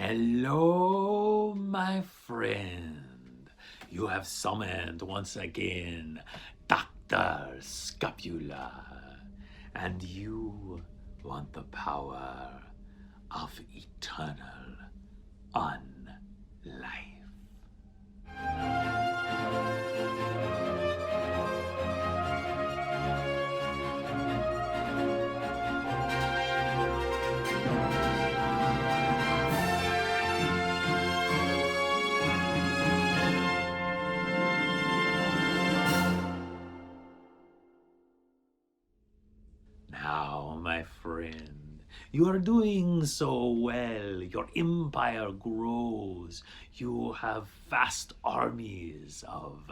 Hello, my friend. You have summoned once again Dr. Scapula, and you want the power of eternal unlife. Now, my friend, you are doing so well. Your empire grows. You have vast armies of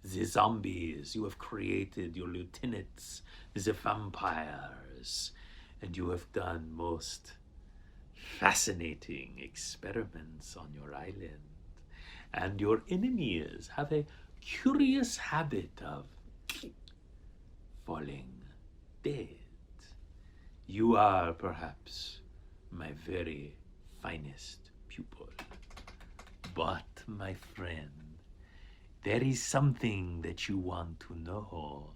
the zombies. You have created your lieutenants, the vampires, and you have done most fascinating experiments on your island. And your enemies have a curious habit of falling dead. You are perhaps my very finest pupil. But, my friend, there is something that you want to know,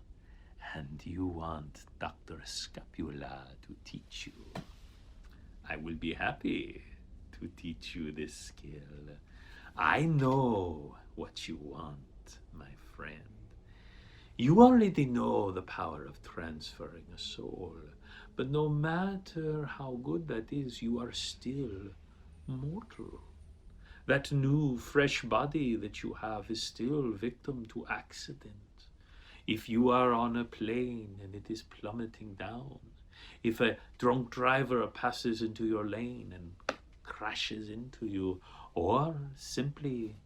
and you want Dr. Scapula to teach you. I will be happy to teach you this skill. I know what you want, my friend. You already know the power of transferring a soul, but no matter how good that is, you are still mortal. That new, fresh body that you have is still victim to accident. If you are on a plane and it is plummeting down, if a drunk driver passes into your lane and crashes into you, or simply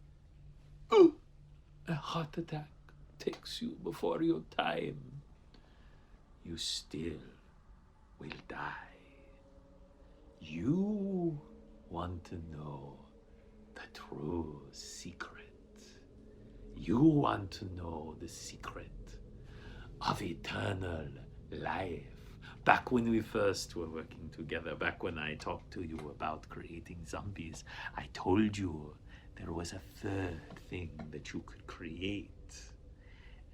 a heart attack takes you before your time, you still will die. You want to know the true secret. You want to know the secret of eternal life. Back when we first were working together, back when I talked to you about creating zombies, I told you there was a third thing that you could create.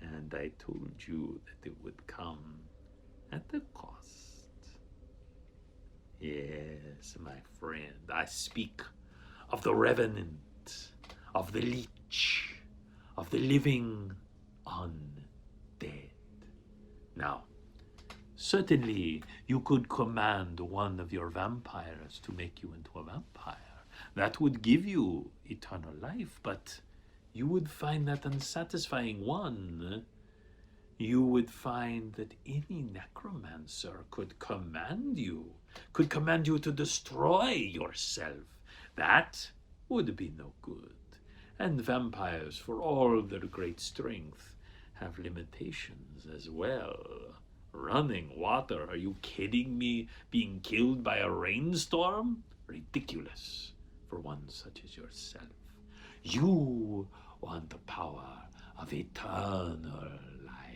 And I told you that it would come at a cost. Yes, my friend, I speak of the revenant, of the leech, of the living undead. Now, certainly you could command one of your vampires to make you into a vampire. That would give you eternal life, but you would find that unsatisfying. One, you would find that any necromancer could command you to destroy yourself. That would be no good. And vampires, for all their great strength, have limitations as well. Running water, are you kidding me? Being killed by a rainstorm? Ridiculous for one such as yourself. You want the power of eternal life.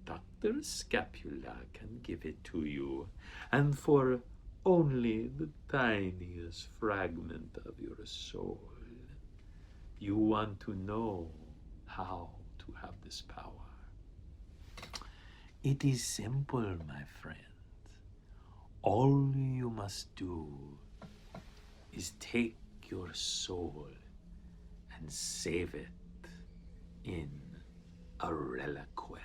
Dr. Scapula can give it to you, and for only the tiniest fragment of your soul. You want to know how to have this power. It is simple, my friend. All you must do is take your soul and save it in a reliquary.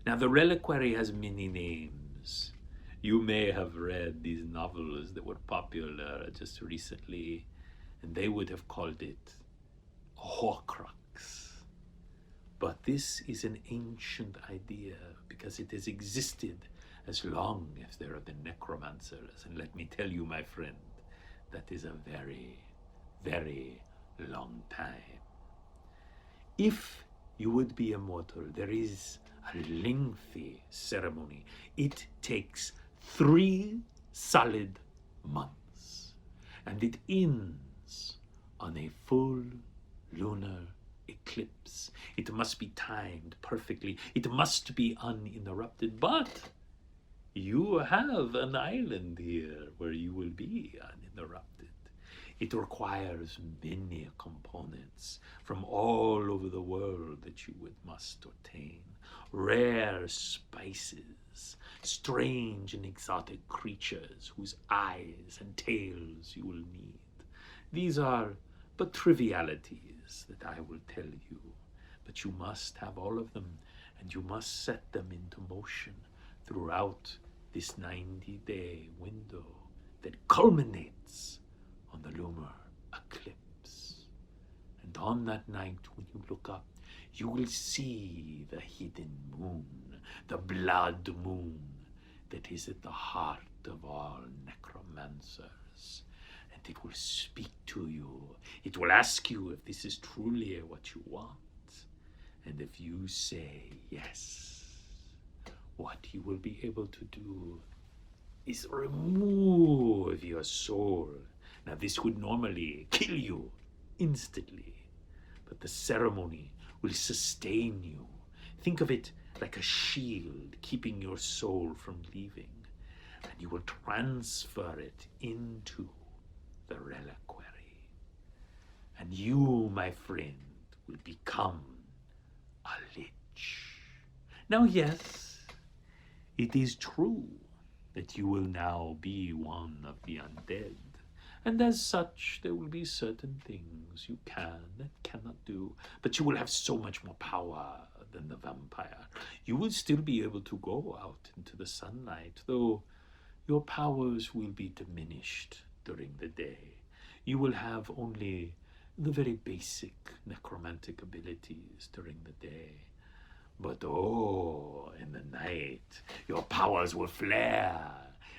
Now, the reliquary has many names. You may have read these novels that were popular just recently, and they would have called it a Horcrux. But this is an ancient idea because it has existed as long as there are the necromancers. And let me tell you, my friend, that is a very, very long time. If you would be immortal, there is a lengthy ceremony. It takes 3 solid months, and it ends on a full lunar eclipse. It must be timed perfectly. It must be uninterrupted, but You have an island here where you will be uninterrupted. It requires many components from all over the world that you must obtain. Rare spices, strange and exotic creatures whose eyes and tails you will need. These are but trivialities that I will tell you, but you must have all of them, and you must set them into motion throughout this 90-day window that culminates on the lunar eclipse. And on that night, when you look up, you will see the hidden moon, the blood moon that is at the heart of all necromancers. And it will speak to you. It will ask you if this is truly what you want. And if you say yes, what you will be able to do is remove your soul. Now, this would normally kill you instantly, but the ceremony will sustain you. Think of it like a shield keeping your soul from leaving, and you will transfer it into the reliquary. And you, my friend, will become a lich. Now, yes, it is true that you will now be one of the undead. And as such, there will be certain things you can and cannot do, but you will have so much more power than the vampire. You will still be able to go out into the sunlight, though your powers will be diminished during the day. You will have only the very basic necromantic abilities during the day. But oh, in the night, your powers will flare,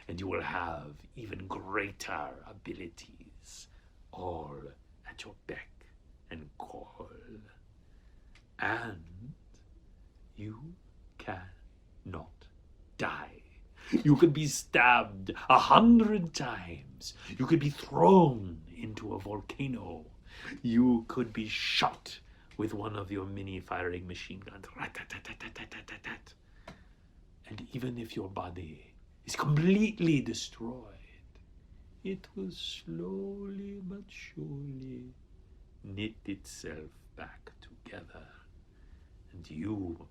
and you will have even greater abilities, all at your beck and call. And you cannot die. You could be stabbed 100 times. You could be thrown into a volcano. You could be shot with one of your mini firing machine guns. And even if your body is completely destroyed, it will slowly but surely knit itself back together. And you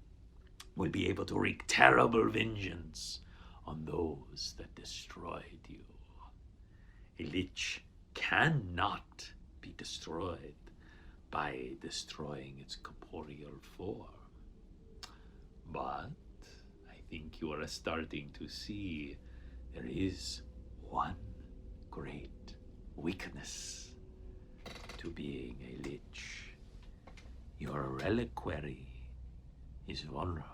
will be able to wreak terrible vengeance on those that destroyed you. A lich cannot be destroyed by destroying its corporeal form. But I think you are starting to see there is one great weakness to being a lich. Your reliquary is vulnerable.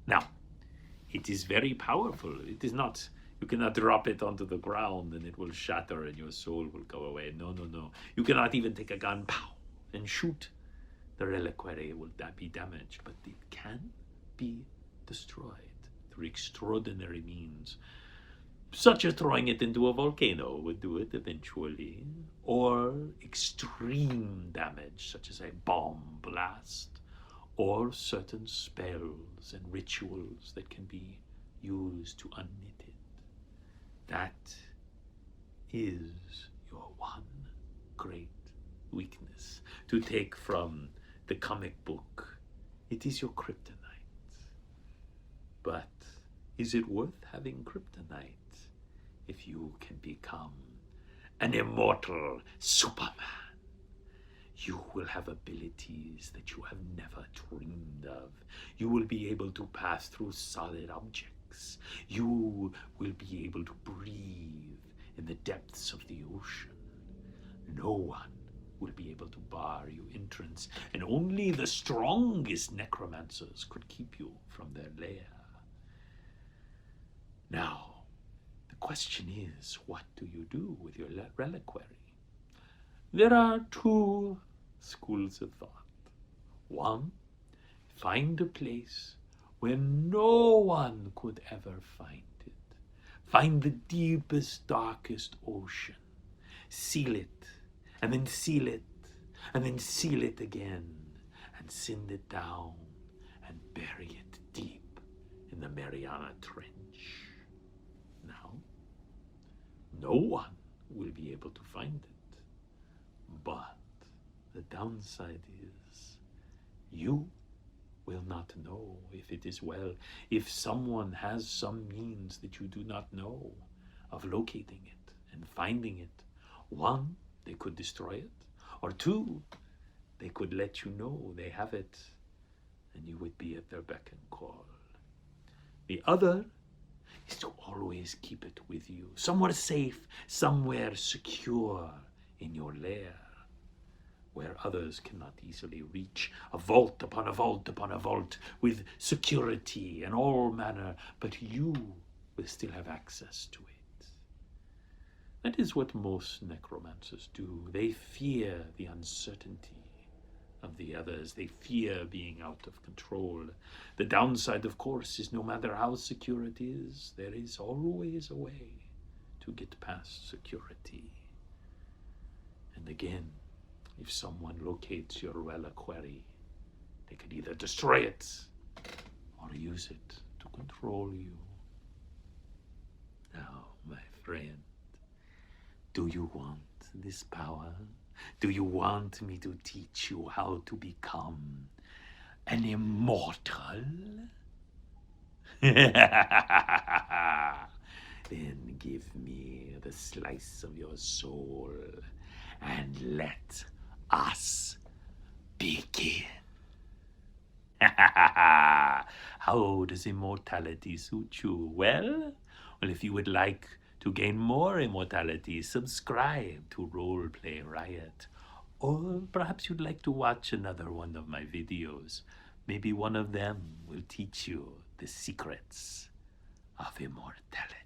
Now, it is very powerful. It is not, you cannot drop it onto the ground and it will shatter and your soul will go away. No, no, no. You cannot even take a gun, pow, and shoot. The reliquary will be damaged, but it can be destroyed through extraordinary means, such as throwing it into a volcano would do it eventually, or extreme damage, such as a bomb blast, or certain spells and rituals that can be used to unknit it. That is your one great weakness. To take from the comic book, it is your kryptonite. But is it worth having kryptonite if you can become an immortal Superman? You will have abilities that you have never dreamed of. You will be able to pass through solid objects. You will be able to breathe in the depths of the ocean. No one will be able to bar you entrance, and only the strongest necromancers could keep you from their lair. Now, the question is, what do you do with your reliquary? There are two schools of thought. One, find a place where no one could ever find it. Find the deepest, darkest ocean. Seal it, and then seal it, and then seal it again, and send it down and bury it deep in the Mariana Trench. No one will be able to find it. But the downside is you will not know if it is well. If someone has some means that you do not know of locating it and finding it, one, they could destroy it, or two, they could let you know they have it and you would be at their beck and call. The other is to always keep it with you, somewhere safe, somewhere secure in your lair, where others cannot easily reach, a vault upon a vault upon a vault, with security and all manner, but you will still have access to it. That is what most necromancers do. They fear the uncertainty of the others. They fear being out of control. The downside, of course, is no matter how secure it is, there is always a way to get past security. And again, if someone locates your reliquary, they could either destroy it or use it to control you. Now, my friend, do you want this power? Do you want me to teach you how to become an immortal? Then give me the slice of your soul and let us begin. How does immortality suit you? Well, if you would like to gain more immortality, subscribe to Roleplay Riot. Or perhaps you'd like to watch another one of my videos. Maybe one of them will teach you the secrets of immortality.